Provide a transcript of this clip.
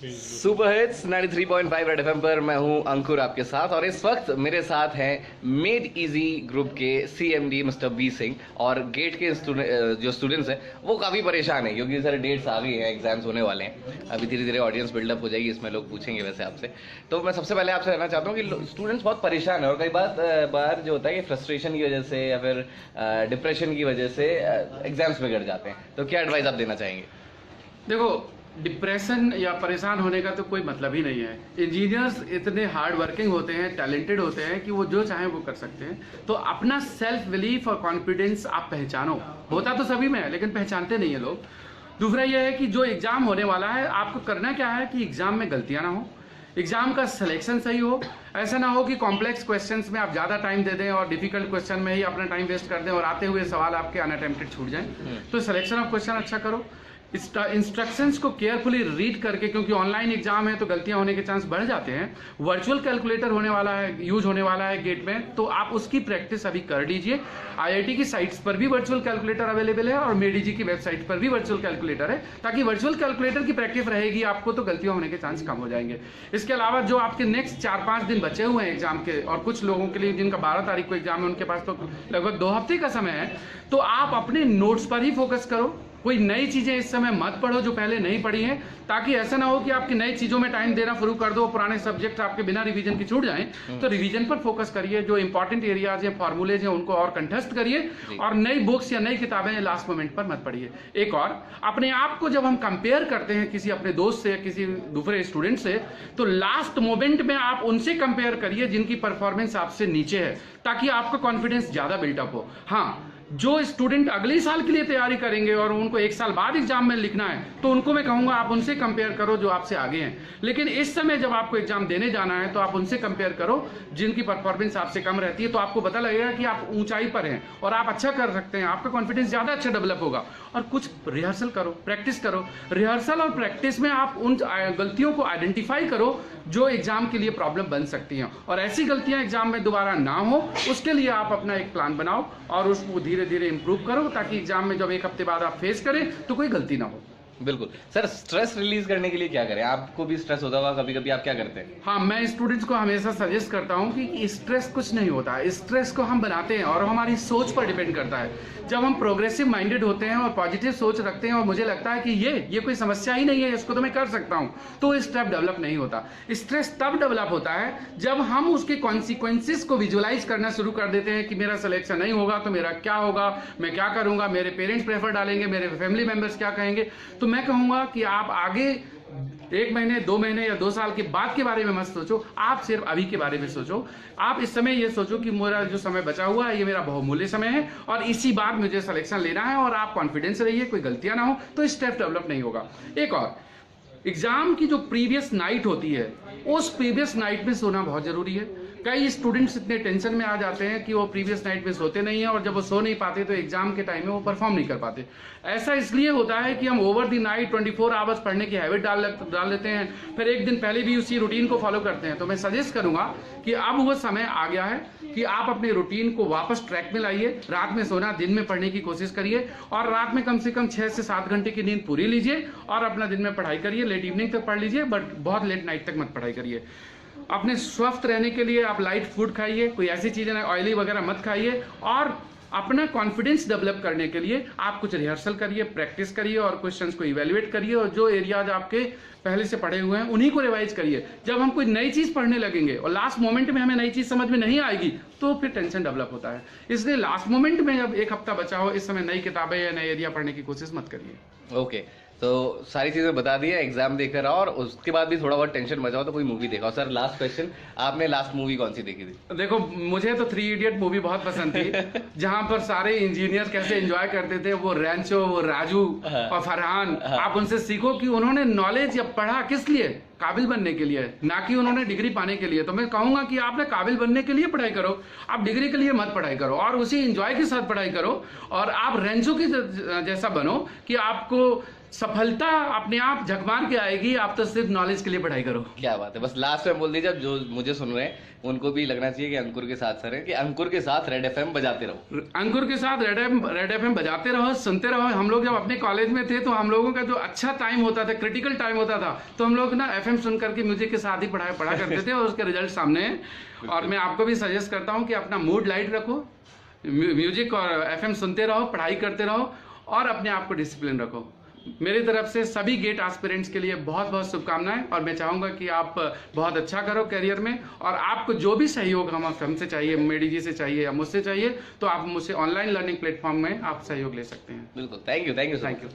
Super hits 93.5 red FM पर मैं हूं अंकुर आपके साथ, और इस वक्त मेरे साथ हैं मेड इजी ग्रुप के सीएमडी मिस्टर बी सिंह। और गेट के जो स्टूडेंट्स हैं वो काफ़ी परेशान हैं क्योंकि सारे डेट्स आ गई हैं, एग्जाम्स होने वाले हैं। अभी धीरे धीरे ऑडियंस बिल्डअप हो जाएगी, इसमें लोग पूछेंगे वैसे आपसे। तो मैं सबसे पहले आपसे कहना चाहता हूँ कि स्टूडेंट्स बहुत परेशान है, और कई बार जो होता है कि फ्रस्ट्रेशन की वजह से या फिर डिप्रेशन की वजह से एग्जाम्स बिगड़ जाते हैं। तो क्या एडवाइस आप देना चाहेंगे? देखो, डिप्रेशन या परेशान होने का तो कोई मतलब ही नहीं है। इंजीनियर्स इतने हार्ड वर्किंग होते हैं, टैलेंटेड होते हैं कि वो जो चाहें वो कर सकते हैं। तो अपना सेल्फ बिलीफ और कॉन्फिडेंस आप पहचानो। होता तो सभी में है लेकिन पहचानते नहीं है लोग। दूसरा यह है कि जो एग्जाम होने वाला है, आपको करना क्या है कि एग्जाम में गलतियां ना हो, एग्जाम का सिलेक्शन सही हो। ऐसा ना हो कि कॉम्प्लेक्स क्वेश्चंस में आप ज़्यादा टाइम दे दें और डिफिकल्ट क्वेश्चन में ही अपना टाइम वेस्ट कर दें और आते हुए सवाल आपके अनअटेम्प्टेड छूट जाएं। तो सिलेक्शन ऑफ क्वेश्चन अच्छा करो, इंस्ट्रक्शंस को केयरफुली रीड करके, क्योंकि ऑनलाइन एग्जाम है तो गलतियां होने के चांस बढ़ जाते हैं। वर्चुअल कैलकुलेटर होने वाला है, यूज होने वाला है गेट में, तो आप उसकी प्रैक्टिस अभी कर लीजिए। आईआईटी की साइट्स पर भी वर्चुअल कैलकुलेटर अवेलेबल है और मेडिजी की वेबसाइट पर भी वर्चुअल कैलकुलेटर है, ताकि वर्चुअल कैलकुलेटर की प्रैक्टिस रहेगी आपको तो गलतियां होने के चांस कम हो जाएंगे। इसके अलावा जो आपके नेक्स्ट 4-5 दिन बचे हुए हैं एग्जाम के, और कुछ लोगों के लिए जिनका 12 तारीख को एग्जाम है उनके पास तो लगभग 2 हफ्ते का समय है, तो आप अपने नोट्स पर ही फोकस करो। कोई नई चीजें इस समय मत पढ़ो जो पहले नहीं पढ़ी हैं, ताकि ऐसा ना हो कि आपकी नई चीजों में टाइम देना शुरू कर दो, पुराने सब्जेक्ट आपके बिना रिवीजन के छूट जाएं। तो रिवीजन पर फोकस करिए, जो इंपॉर्टेंट एरियाज हैं, फॉर्मूलेज हैं, उनको और कंठस्थ करिए, और नई बुक्स या नई किताबें लास्ट मोमेंट पर मत पढ़िए। एक और, अपने आप को जब हम कंपेयर करते हैं किसी अपने दोस्त से या किसी दूसरे स्टूडेंट से, तो लास्ट मोमेंट में आप उनसे कंपेयर करिए जिनकी परफॉर्मेंस आपसे नीचे है, ताकि आपका कॉन्फिडेंस ज्यादा बिल्टअप हो। हाँ, जो स्टूडेंट अगले साल के लिए तैयारी करेंगे और उनको 1 साल बाद एग्जाम में लिखना है, तो उनको मैं कहूंगा आप उनसे कंपेयर करो जो आपसे आगे हैं। लेकिन इस समय जब आपको एग्जाम देने जाना है तो आप उनसे कंपेयर करो जिनकी परफॉर्मेंस आपसे कम रहती है, तो आपको पता लगेगा कि आप ऊंचाई पर हैं और आप अच्छा कर सकते हैं, आपका कॉन्फिडेंस ज्यादा अच्छा डेवलप होगा। और कुछ रिहर्सल करो, प्रैक्टिस करो। रिहर्सल और प्रैक्टिस में आप उन गलतियों को आइडेंटिफाई करो जो एग्जाम के लिए प्रॉब्लम बन सकती हैं, और ऐसी गलतियां एग्जाम में दोबारा ना हो, उसके लिए आप अपना एक प्लान बनाओ और उसको धीरे धीरे इंप्रूव करो, ताकि एग्जाम में जब 1 हफ्ते बाद आप फेस करें तो कोई गलती ना हो। बिल्कुल सर, स्ट्रेस रिलीज करने के लिए क्या करें? आपको भी स्ट्रेस होता होगा कभी कभी, आप क्या करते हैं? हाँ, मैं स्टूडेंट्स को हमेशा सजेस्ट करता हूँ कि स्ट्रेस कुछ नहीं होता है, स्ट्रेस को हम बनाते हैं और हमारी सोच पर डिपेंड करता है। जब हम प्रोग्रेसिव माइंडेड होते हैं और पॉजिटिव सोच रखते हैं और मुझे लगता है कि ये कोई समस्या ही नहीं है, इसको तो मैं कर सकता हूँ, तो स्ट्रेस डेवलप नहीं होता। स्ट्रेस तब डेवलप होता है जब हम उसके कॉन्सिक्वेंसेस को विजुअलाइज करना शुरू कर देते हैं कि मेरा सिलेक्शन नहीं होगा तो मेरा क्या होगा, मैं क्या करूंगा, मेरे पेरेंट्स प्रेफर डालेंगे, मेरे फैमिली मेंबर्स क्या कहेंगे। तो मैं कहूंगा कि आप आगे 1 महीने, 2 महीने या 2 साल के बाद के बारे में मत सोचो, आप सिर्फ अभी के बारे में सोचो। आप इस समय ये सोचो कि मेरा जो समय बचा हुआ है ये मेरा बहुमूल्य समय है और इसी बार मुझे सिलेक्शन लेना है, और आप कॉन्फिडेंस रहिए, कोई गलतियां ना हो, तो स्ट्रेस डेवलप नहीं होगा। एक और, एग्जाम की जो प्रीवियस नाइट होती है, उस प्रीवियस नाइट में सोना बहुत जरूरी है। कई स्टूडेंट्स इतने टेंशन में आ जाते हैं कि वो प्रीवियस नाइट में सोते नहीं है, और जब वो सो नहीं पाते तो एग्जाम के टाइम में वो परफॉर्म नहीं कर पाते। ऐसा इसलिए होता है कि हम ओवर द नाइट 24 आवर्स पढ़ने की हैबिट डाल लेते हैं, फिर एक दिन पहले भी उसी रूटीन को फॉलो करते हैं। तो मैं सजेस्ट करूंगा कि अब वो समय आ गया है कि आप अपने रूटीन को वापस ट्रैक में लाइए। रात में सोना, दिन में पढ़ने की कोशिश करिए, और रात में कम से कम 6 से 7 घंटे की नींद पूरी लीजिए, और अपना दिन में पढ़ाई करिए। लेट इवनिंग तक पढ़ लीजिए, बट बहुत लेट नाइट तक मत पढ़ाई करिए। अपने स्वस्थ रहने के लिए आप लाइट फूड खाइए, कोई ऐसी चीजें ना ऑयली वगैरह मत खाइए, और अपना कॉन्फिडेंस डेवलप करने के लिए आप कुछ रिहर्सल करिए, प्रैक्टिस करिए, और क्वेश्चंस को इवेल्युएट करिए, और जो एरियाज आपके पहले से पढ़े हुए हैं उन्हीं को रिवाइज करिए। जब हम कोई नई चीज पढ़ने लगेंगे और लास्ट मोमेंट में हमें नई चीज समझ में नहीं आएगी तो फिर टेंशन डेवलप होता है। इसलिए लास्ट मोमेंट में जब 1 हफ्ता बचा हो, इस समय नई किताबें या नए एरिया पढ़ने की कोशिश मत करिए। ओके, तो सारी चीजें बता दी है, एग्जाम देकर और उसके बाद भी थोड़ा बहुत टेंशन बचा हो तो कोई मूवी देखा। सर, लास्ट क्वेश्चन, आपने लास्ट मूवी कौन सी देखी थी? देखो, मुझे तो 3 इडियट मूवी बहुत पसंद थी, जहां पर सारे इंजीनियर कैसे एंजॉय करते थे, वो रैंचो, वो राजू और फरहान। आप उनसे सीखो कि उन्होंने नॉलेज या पढ़ा किस लिए, काबिल बनने के लिए, ना कि उन्होंने डिग्री पाने के लिए। तो मैं कहूंगा कि आपने काबिल बनने के लिए पढ़ाई करो, आप डिग्री के लिए मत पढ़ाई करो, और उसी एंजॉय के साथ पढ़ाई करो, और आप रेंचो की जैसा बनो कि आपको सफलता अपने आप झकमार के आएगी, आप तो सिर्फ नॉलेज के लिए पढ़ाई करो। क्या बात है, बस लास्ट में बोल दीजिए, जो मुझे सुन रहे हैं उनको भी लगना चाहिए कि अंकुर के साथ सर है, कि अंकुर के साथ रेड एफएम बजाते रहो। अंकुर के साथ रेड एफएम बजाते रहो, सुनते रहो। हम लोग जब अपने कॉलेज में थे तो हम लोगों का जो अच्छा टाइम होता था, क्रिटिकल टाइम होता था, तो हम लोग ना एफएम सुन करके म्यूजिक के साथ ही पढ़ा करते थे और उसके रिजल्ट सामने हैं। और मैं आपको भी सजेस्ट करता हूँ कि अपना मूड लाइट रखो, म्यूजिक और एफएम सुनते रहो, पढ़ाई करते रहो और अपने आप को डिसिप्लिन रखो। मेरी तरफ से सभी गेट एस्पिरेंट्स के लिए बहुत बहुत शुभकामनाएं, और मैं चाहूंगा कि आप बहुत अच्छा करो करियर में, और आपको जो भी सहयोग हमसे चाहिए, मेडी जी से चाहिए या मुझसे चाहिए, तो आप मुझसे ऑनलाइन लर्निंग प्लेटफॉर्म में आप सहयोग ले सकते हैं। बिल्कुल, थैंक यू थैंक यू।